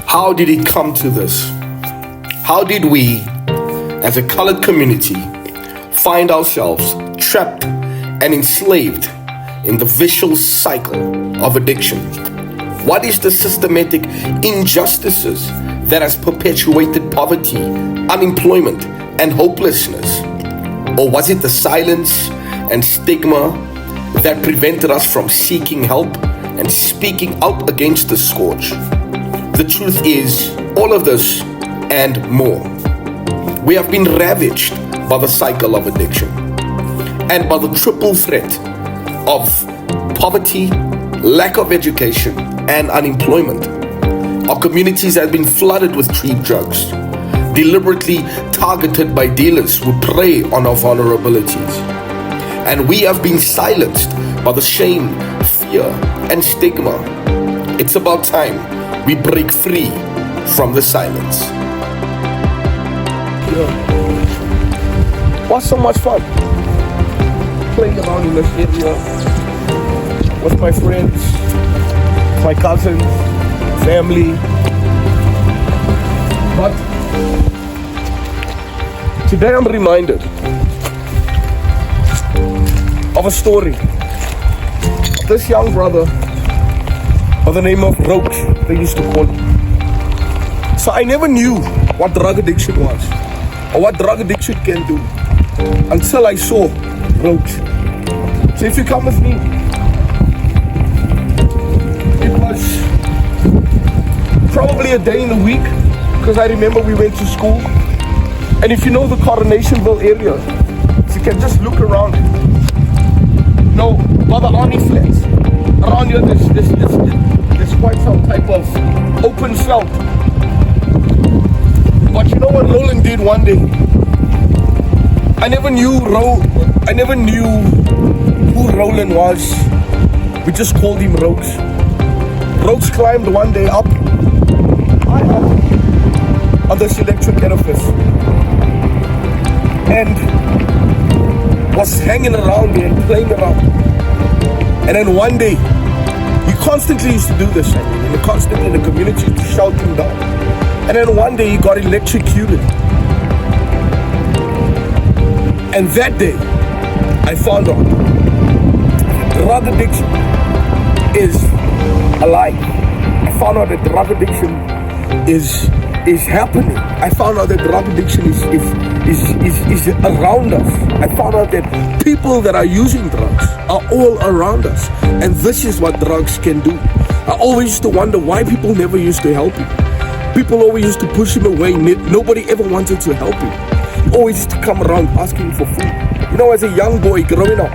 How did it come to this? How did we, as a colored community, find ourselves trapped and enslaved in the vicious cycle of addiction? What is the systematic injustices that has perpetuated poverty, unemployment, and hopelessness? Or was it the silence and stigma that prevented us from seeking help and speaking out against the scourge? The truth is, all of this and more. We have been ravaged by the cycle of addiction and by the triple threat of poverty, lack of education, and unemployment. Our communities have been flooded with cheap drugs, deliberately targeted by dealers who prey on our vulnerabilities. And we have been silenced by the shame, fear, and stigma. It's about time we break free from the silence. What's so much fun? Playing around in this area with my friends, my cousins, family. But today I'm reminded of a story of this young brother by the name of Roach, they used to call him. So I never knew what drug addiction was or what drug addiction can do until I saw Roach. So if you come with me, it was probably a day in the week, because I remember we went to school. And if you know the Coronationville area, if you can just look around, you know, by the Army flats, around here there's quite some type of open felt. But you know what Roland did one day? I never knew who Roland was. We just called him Roach. Roach climbed one day up, high up, on this electric edifice, and was hanging around there and playing around. And then one day, he constantly used to do this, and constantly in the community used to shout him down. And then one day he got electrocuted. And that day, I found out drug addiction is alive. I found out that drug addiction is happening. I found out that drug addiction is around us. I found out that people that are using drugs are all around us. And this is what drugs can do. I always used to wonder why people never used to help him. People always used to push him away. Nobody ever wanted to help him. He always used to come around asking for food. You know, as a young boy growing up,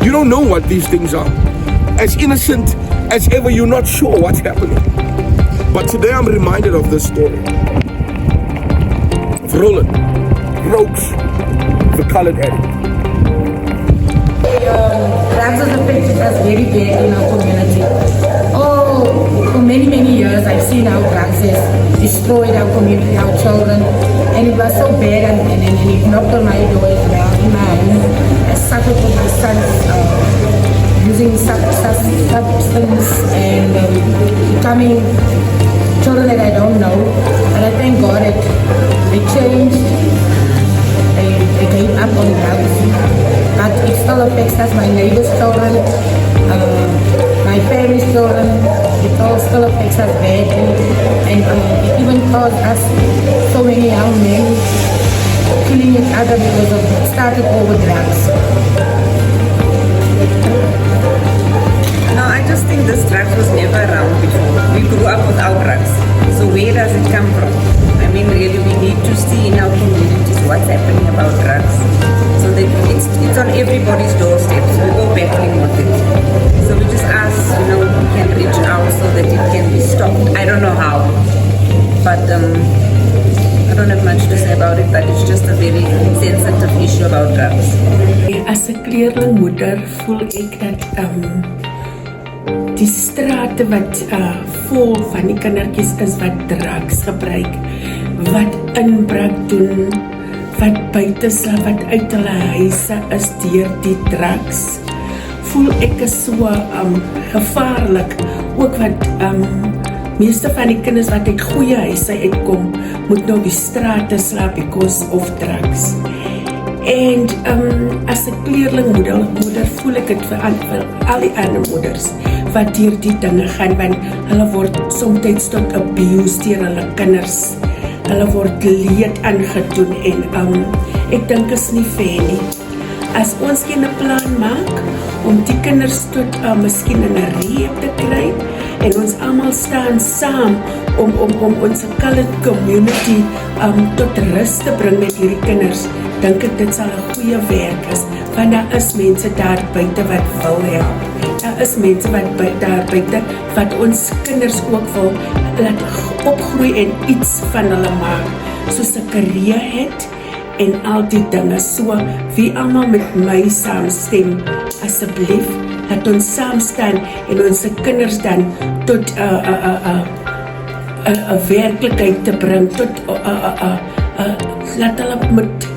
you don't know what these things are. As innocent as ever, you're not sure what's happening. But today I'm reminded of this story of Roland, Roach, the colored addict. Drugs has affected us very bad in our community. For many years I've seen how drugs has destroyed our community, our children, and it was so bad, and it knocked on my door as well. In my home, I suffered with my sons using substance and becoming children that I don't know. And I thank God that they changed, they gave up on drugs. But it still affects us, my neighbor's children, my family's children. It all still affects us badly, and it even caused us, so many young men, killing each other because of it started over drugs. No, I just think this drugs was never around before. We grew up without drugs. So where does it come from? I mean, really, we need to see in our communities what's happening about drugs. So that it's on everybody's doorstep. So we're all battling with it. So we just ask, we can reach out so that it can be stopped. I don't know how. But I don't have much to say about it, but it's just a very sensitive issue about drugs. As 'n kleerlingmoeder voel ek dat die strate wat vol van die kindertjies is wat drugs gebruik, wat inbraak doen, wat buite slaap, wat uit hulle huise is deur die drugs. Voel ek is so gevaarlik, ook wat Meeste van die kinders wat uit goeie huise uitkom, moet nou op die strate slaap because of drugs. En as 'n kleerlingmoeder voel ek dit vir al die ander moeders wat deur die dinge gaan, want hulle word soms tot abuse deur hulle kinders. Hulle word leed aangedoen en ek dink is nie fair nie. As ons geen plan maak om die kinders tot miskien in 'n rehab te kry en ons almal staan saam om ons colored community tot rus te bring met hierdie kinders, dink ek dit sal 'n goeie werk is, want daar is mense daar buite wat wil help. Daar is mense daar buite wat ons kinders ook wil laat opgroei en iets van hulle maak, soos 'n carrière het en al die dinge. So, wie almal met my saamstem, asseblief, laat ons saam staan en ons kinders dan tot 'n werklikheid te bring, tot laat hulle met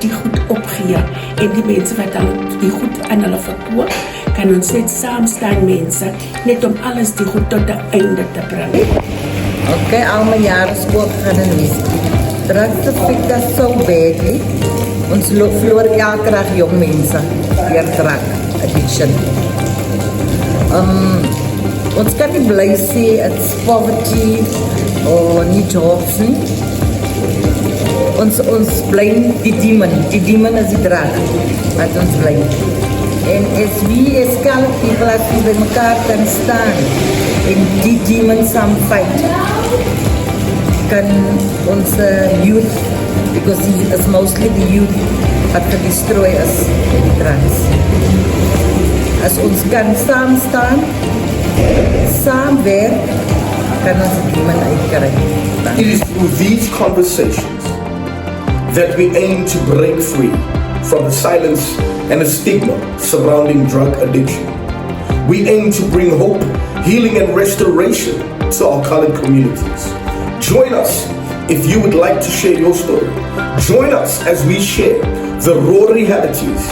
die goed opgee en die mense wat dan die goed aan hulle verkoop, kan ons net saam staan mense, net om alles die goed tot 'n einde te bring. Okay, al my jare skool gaan en mis. Drugs affect us so badly. Ons verloor elke dag jong mense deur drug addiction. Ons kan nie bly sê it's poverty of nie jobs nie. Ons blame die demon is die drug wat ons blame. En as we as colored people, as we by mekaar kan staan en die demon saam fight, kan ons youth, because it's mostly the youth wat destroy us met die drugs. As ons kan saam staan, saam werk, kan ons die demon uitkry. It is through these conversations that we aim to break free from the silence and the stigma surrounding drug addiction. We aim to bring hope, healing, and restoration to our colored communities. Join us if you would like to share your story. Join us as we share the raw realities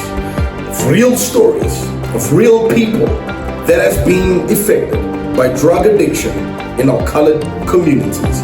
of real stories of real people that has been affected by drug addiction in our colored communities.